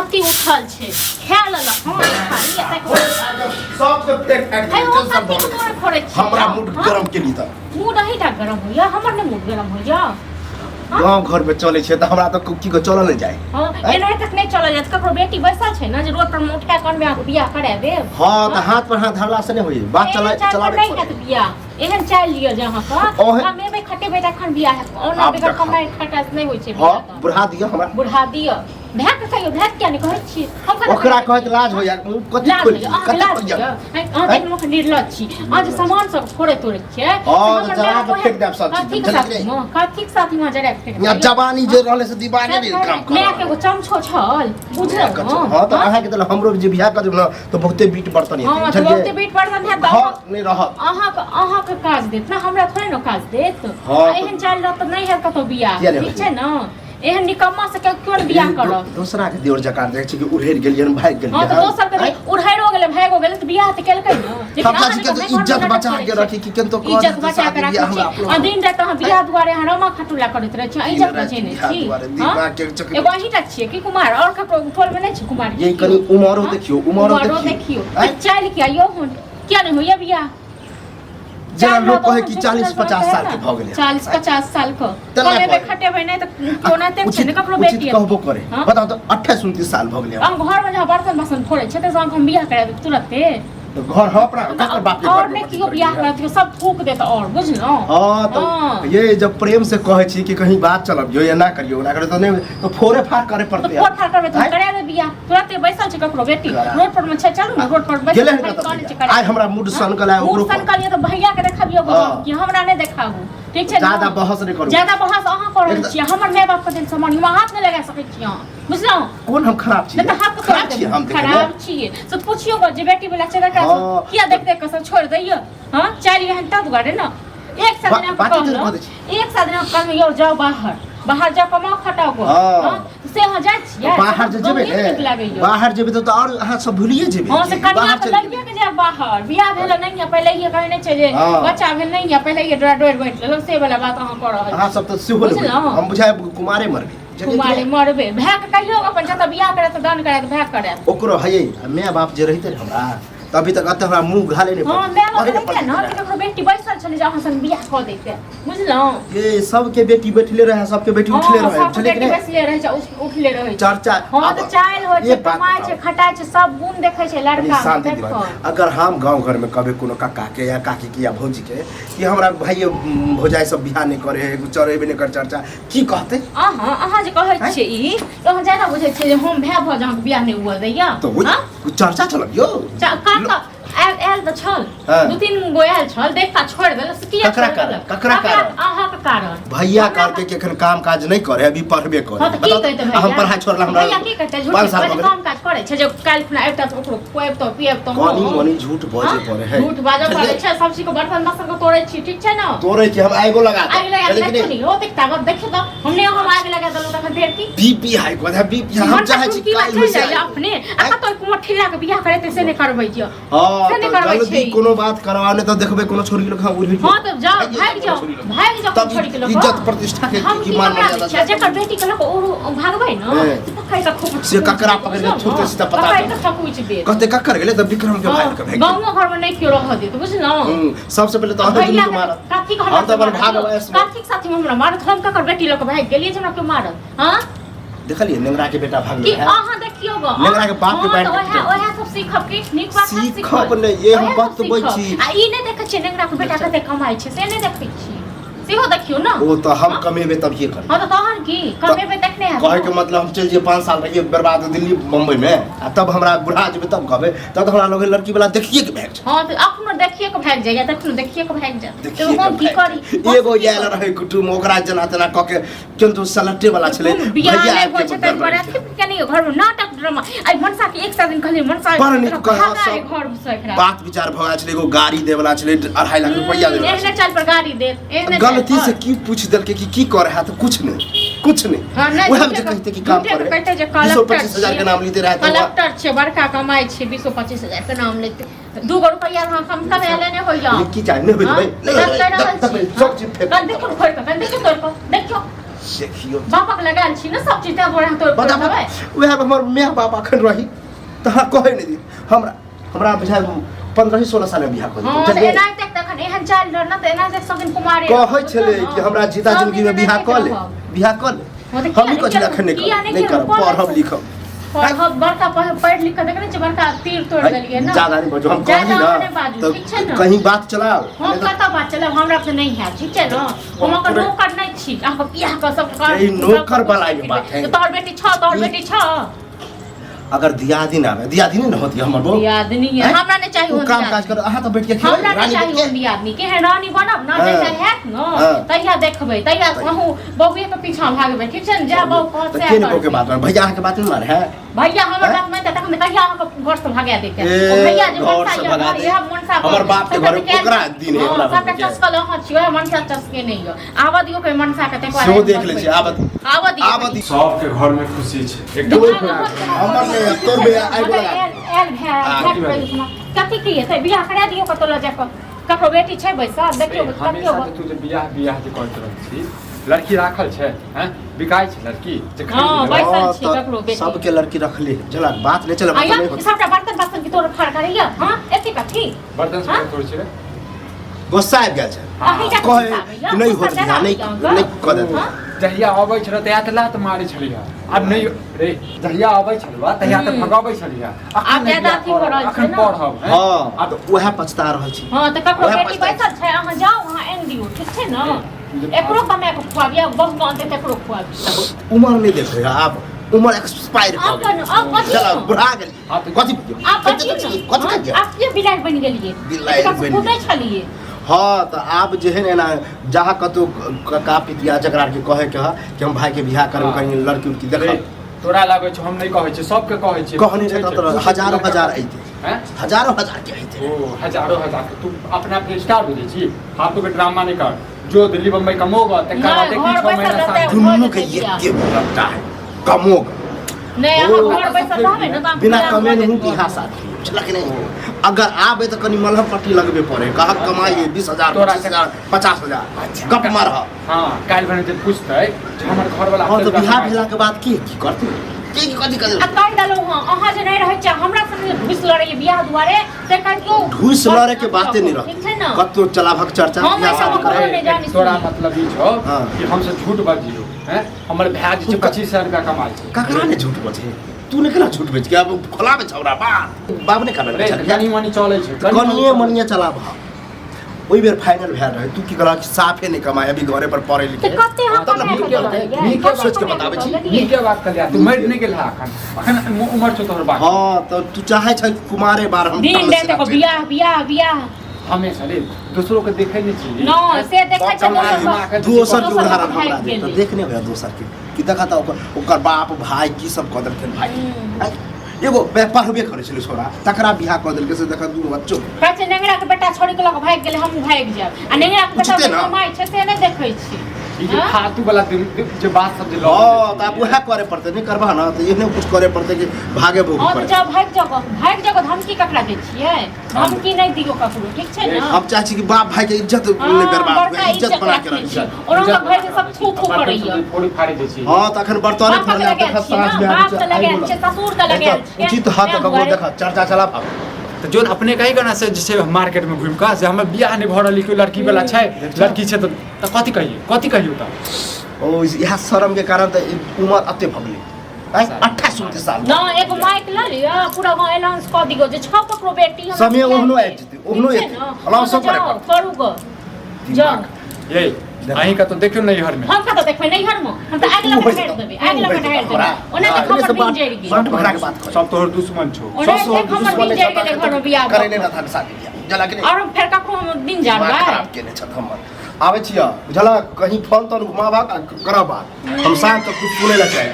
मोती उठल छे खा लेला हां खाली एते सब के पेट फाट है सब फोड़े छे हमरा मूड गरम के ली त मूड ही टा गरम होया हमर ने मूड गरम होया गांव घर में चले छे त हमरा त की को चल नहीं जाए हां एने तक नहीं चला जात ककरो बेटी बैसा छे ना जे रोड पर उठा कन में बियाह करे देब हां त हाथ पर हाथ धरला से नहीं होई बात चला नहीं है बियाह एहन चाल लियो जहां का हमें बे खटे बेटा खन बियाह ओना बेगर कमाई खटा नहीं होई छे हां बुढ़ा दियो हमरा बुढ़ा दियो भैक कहियो भैक क्या नहीं कहै छी हम ओकरा कहत लाज हो यार कथि खोल कथि आ देख मुख निर्लज छी आज सामान सब फोड़े तोड़े छे हां जरा के फेक देब सब चीज ठीक साथी में जरा फेक या जवानी जे रहले से दीवाने रे काम कर मैं के वो चमचो छल बुझल हां त अहा के त हमरो जे बियाह कर न त बहुते बीट बर्तन है हां बहुते बीट बर्तन है हां नहीं रह अहा के काज देत ना हमरा थोड़े न काज देत एहन चाल रह त नहीं है कतो बियाह ठीक छै न एहन निकम्मा से कोन बियाह करब दूसरा के देवर जकार देख छी कि उड़ेर गेलियन भाग गेलियन हां त दोसर के उड़ाइरो गेले भागो गेले त बियाह त केलकै न सब काज के इज्जत बचा के रखी कि केन तो कर इज्जत बचा के रखी आ दिन रात हम बियाह दुआरे हरमा खटुला करैत रहै छी इज्जत बचे नै छी एगो अही तक छियै कि कुमार और ककरो उठोल में नै छी कुमार यही कनी उमरो देखियो उमरो देखियो चल के आइयो हुन क्या नै होइया बियाह जरा लोग कहे कि 40-50 साल के भ गेलै 40-50 साल को कमे बे खटे भइ नै त कोना ते छै ककरो बेटी कहबो करे बताओ तो 28-29 साल भ गेलै हम घर में जहाँ बर्तन बासन फोड़े छै त हम बियाह करा तुरंते तो घर ह अपना ककर बाप के और ने कियो बियाह करत सब फूक देत और बुझलो हां तो ये जब प्रेम से कहे छी कि कहीं बात चलब जो ये ना करियो ना करे तो नहीं तो फोड़े फाड़ करे पड़ते है फोड़ फाड़ करबे तो करा दे बियाह तुरंते बैसल छै ककरो बेटी रोड पर में छै चलू ना रोड पर बैसल आइ हमरा मूड सनकल है ओकरो सनकल ये तो भैया के देखाबियो कि हमरा नै देखाबू ठीक छै ज्यादा बहस नहीं करू ज्यादा बहस अहां करै छी हमर माय बाप के दिन समान हम हाथ नै लगा सकै छी बुझलो कोन हम खराब छी त हाथ खराब छी हम खराब छी सब पूछियो जे बेटी वाला चला का किया देख देख के सब छोड़ दैयो हां चली घंटा दुआरे ना एक साथ दिन कल यो जाओ बाहर जा कमाओ खटाओ को हां से हो जाय छियै बाहर जे जेबे बाहर जेबे तो और अहाँ सब भूलिए जेबे हां से कन्या के लड़के के जा बाहर बियाह भेल नहीं है पहले ये कहे नहीं छै जे बच्चा भेल नहीं है पहले ये डोर बैठ लेलो से वाला बात अहाँ कर रहल अहाँ सब तो सिहो हम बुझाय कुमारे मरबे कुमारे मरबे भाग कहियो अपन जत बियाह करे त दान करे त भाग करे ओकरो हये माय बाप जे रहिते हमरा तभी तक अत हमरा मुंह घाले नहीं हां मैं कहते ना कि ककरो बेटी बैसल छले जे अहाँ संग बियाह क देते बुझलो ये सबके बेटी बैठले रहे सबके बेटी उठले रहे चले कि बैठले रहे छै उठले रहे चर्चा हां त चाइल हो छै कमाय छै खटाय छै सब गुण देखै छै लड़का अगर हम गांव घर में कभी कोनो काका के या काकी के या भौजी के कि हमरा भाई भौजाई सब बियाह नहीं करे चरेबे नहीं कर चर्चा की कहते अहाँ जे कहै छै ई अहाँ ज्यादा बुझै छै जे हम भाय भौजाई के बियाह नहीं हुआ दैया तो चर्चा चलब यो एल त छल दू तीन गो एल छल देखता छोड़ देल किया ककरा कारण अहाँ के कारण भैया करके के एखन काम काज नहीं करे अभी पढ़बे करे हम पढ़ाई छोड़ला हमरा भैया की करते झूठ काम काज करे छै जे काल खुना एकटा ओकरो कोएब तो पिएब तो कोनी झूठ बजे पड़े है झूठ बाजे पड़े छै सब चीज को बर्तन बासन को तोड़े छी ठीक छै ना तोड़े छी हम आगो लगा लेकिन नहीं हो देखता अब देखे तो हमने हम आग लगा देलो त देर की बीपी हाई को है बीपी हम चाहे छी काल हो जाए अपने आ तो कुमठ ठिला के बियाह करे से नहीं करबै छियो हां जल्दी कोनो बात करवाने तो देखबे कोनो छोरी के लखा उड़ हां तो जाओ भाग जाओ छोरी के लखा इज्जत प्रतिष्ठा के की मान ज्यादा जेकर बेटी के लखा और भागबै न पकड़ के खूब से ककरा पकड़ के छोटे से पता कहते ककर गेले त विक्रम के भाई के भाग गांव घर में नहीं क्यों रह दे तो बुझ न सबसे पहले तो हम दुनू के मारत काठी हम तो अपन भागबै काठी साथी हमरा मारत हम ककर बेटी लक भाग गेलिए हमरा के मारत हां देखलिए नेंगरा के बेटा भाग गया है अहां देखियो गो नेंगरा के बाप के बैठ ओहे सब सीखब के नीक बात सीखब ने ये हम बतबै छी आ ई नै देखै छी नेंगरा के बेटा कते कमाई छै से नै देखै छी सेहो देखियो ना वो तो हम कमेबे तब ये कर हां तो तहन की कमेबे देखने है कहे के मतलब हम चल जे 5 साल रहिए बर्बाद दिल्ली मुंबई में आ तब हमरा बुढ़ा जेबे तब कहबे तब हमरा लोग लड़की वाला देखिए के भाग हां तो अपनो देखिए के भाग जाय तखनो देखिए के भाग जाय तो हम की करी एगो याल रहे कुटुम ओकरा जना तना क के किंतु सलटे वाला छले भैया आबि के घर बड़ा के नहीं घर में नाटक ड्रामा आई मनसा के एक साथ दिन कहले मनसा घर से बात विचार भगा छले एगो गाड़ी दे वाला छले 2.5 लाख रुपया दे एहने चल पर गाड़ी दे एहने गलती से की पूछ दल के कि कर रहा तो कुछ नहीं वो हम जे कहते कि काम करे कहते जे कलेक्टर 25,000 के नाम लेते रहते कलेक्टर छे बड़का कमाई छे 20-25,000 के नाम लेते 2 रुपया हम कमे लेने होइया की चाहिए नहीं भाई सब चीज फेंक देखो खोल के देखो तोर को देखो देखियो बापक लगाल छी ना सब चीज त बोरा तो बता वह हमर माय बाप अखन रही तहा कहे नहीं हमरा बुझाय 15-16 साल में बियाह कर हां त एनाइ तक तखन एहन चाल न त एना तक सकिन कुमारे कहै छले कि हमरा जीता जिंदगी में बियाह कर ले हम ही कछ अखन नहीं कर पढ़ब लिखब पढ़ब बड़का पढ़ लिख के देख ने बड़का तीर तोड़ देलिए ना ज्यादा नहीं बजो हम कहली ना तो कहीं बात चलाओ हम कता बात चलाओ हमरा से नहीं है ठीक है ना हम का नौकर नहीं छी आप बियाह का सब कर ई नौकर वाला ये बात है तोर बेटी छ अगर दियादी ना दियादी नहीं होती हमर बो दियादनी है हमरा ने चाहिए वो काम काज कर अहा तो बैठ के खेल हमरा ने चाहिए दियादनी के है रानी बनब ना जैसा है न तहिया देखबै तहिया कहूं बौए के पीछा भागबै ठीक छै जा बौ कह से केन को के बात में भैया के बात में मार है भैया हमर बात में तक में कहिया के घर से भागा देते ओ भैया जे मनसा ये मनसा हमर बाप के घर ओकरा दिन है हमरा सब चस्कल ह छियो मनसा चस्के नहीं हो आवा दियो के मनसा के ते सो देख ले छी आवा दी सब के घर में खुशी छै एकदम हमर ने तोर बे आइ बोला एल भे कथि की है बियाह करा दियो कतो ल जाक ककरो बेटी छै बैसा देखियो हमेशा तू जे बियाह जे करत रहै छी लड़की राखल छै हैं बिकाय छै लड़की जे हां बैसल छी ककरो बेटी सबके लड़की रखले चला बात ले चला बात नहीं सबटा बर्तन की तोर फाड़ करैया हां एते कथि बर्तन से तोड़ छै गुस्सा आबि गेल छै कहे नहीं होत नहीं क दे जहिया आबै छल तहिया त लात मारै छलिया अब नहीं रे जहिया आबै छलवा तहिया त भगाबै छलिया आब ज्यादा थी हो रहल छै अखन पढ़ब हां अब वह पछता रहल छी हां त ककरो बेटी बैसल छै अहाँ जाओ वहां एन दियो ठीक छै न एकरो कमे को खुआबिया बहुत मानते तकरो खुआबी उमर नहीं देखे आप उमर एक्सपायर कर चला बुढ़ा गेल कथि आप ये बिलाइ बन गेलिए बिलाइ बन खुदै छलिए हां त आप जेहन एना जहां कतो का पितिया जकरा के कहे के कि हम भाई के बियाह करब कहीं लड़की उड़की देख तोरा लागै छै हम नहीं कहै छी सबके कहै छी कहने छै त हजारों हजार आइते हैं हजारों हजार के आइते ओ हजारों हजार तू अपना पे स्टार बुझे छी फालतू के ड्रामा नहीं कर जो दिल्ली बम्बई कमोगा त का देखी 6 महीना दुनिया के ये लगता है कमोगा नहीं हम घर बैसल रहबे न त बिना कमे नहीं बियाह शादी चला के नहीं अगर आबे तो कनी मलहम पट्टी लगबे पड़े कहा कमाई 20000 25000 50000 गप मार हां काल भने जे पूछतै हमर घर वाला हां तो बियाह भेला के बाद की करते की कथि कर आ काट डालो हां अहाँ जे नहीं रहै छै हमरा संगे घुस लड़े बियाह दुआरे से कहियो घुस लड़े के बाते नहीं रहते कतो चलाभक चर्चा तोरा मतलब ई छौ कि हमसे झूठ बाजियो हैं हमर भाई जे 25000 रुपया कमाई छै ककरा ने झूठ बजे तू ने केना झूठ बज के अब खोला में छौरा बाप ने करबे कनी मनी चलै छै कनिए मनिए चला भा ओई बेर फाइनल भै रहे तू की कहला कि साफे नहीं कमाए अभी घरे पर पढ़े लिखे कते हम के सोच के बताबै छी के बात कर तू मर नहीं गेल अखन उम्र छ तोहर बात हां तो तू चाहे छै कुमारे बार हम दिन दे त बियाह हमेशा रे दूसरों को देखे नहीं चाहिए नो से देखे छै दोसर के उदाहरण हमरा दे तो देखने भै दोसर के कि देखा त ओकर बाप भाई की सब कदर के भाई एगो पढ़बे करे छले छोरा तकरा बियाह क देलके से देखा दू बच्चो कहै छै नेंगरा के बेटा छोड़ी के लग भाग गेले हम भाग जाब आ नेंगरा के बेटा कमाई छै से नहीं देखै छी ये फालतू वाला जो बात सब जे लो हां त अब वह करे पड़ते नहीं करबा ना तो इने कुछ करे पड़ते कि भागे भोग हां जा भाग जगह धमकी ककरा दे छियै धमकी नहीं दियो ककरो ठीक छै ना अब चाची कि बाप भाई के इज्जत नहीं बर्बाद हुए इज्जत बना के रखी और उनका भाई के सब थू करैया थोड़ी फाड़ी दे छी हां तखन बर्तन फरले देख साँझ में बाप त लगे छै ससुर त लगे छै उचित हाथ ककरो देख चर्चा चला तो जो अपने कही करना से जैसे मार्केट में घूम का से हम बियाह नहीं भरल लिखो लड़की वाला छै लड़की छै तो कथि कहियो त ओ यह शर्म के कारण त उम्र अते भगले 28 साल ना एक माइक ल लिया पूरा गांव अनाउंस क दिगो जे छ ककरो बेटी हम समय ओहनो आइ जते ओहनो अनाउंस करे करू गो जा ये अहीं का तो देखियो नहीं हर में हम का तो देखबै नहीं हर में हम त आगला में ढाल देबे आगला में ढाल देबे ओने त खबर दिन जड़ गेल बट भरा के बात सब तोहर दुश्मन छौ सब खबर दिन जड़ गेल घर में बियाह करे ने था शादी जला के और फिर ककरो दिन जानबा खराब केने छ हमर आबै छिया बुझला कहीं फोन तन घुमाबा करबा हम साथ कुछ सुनै ला चाहे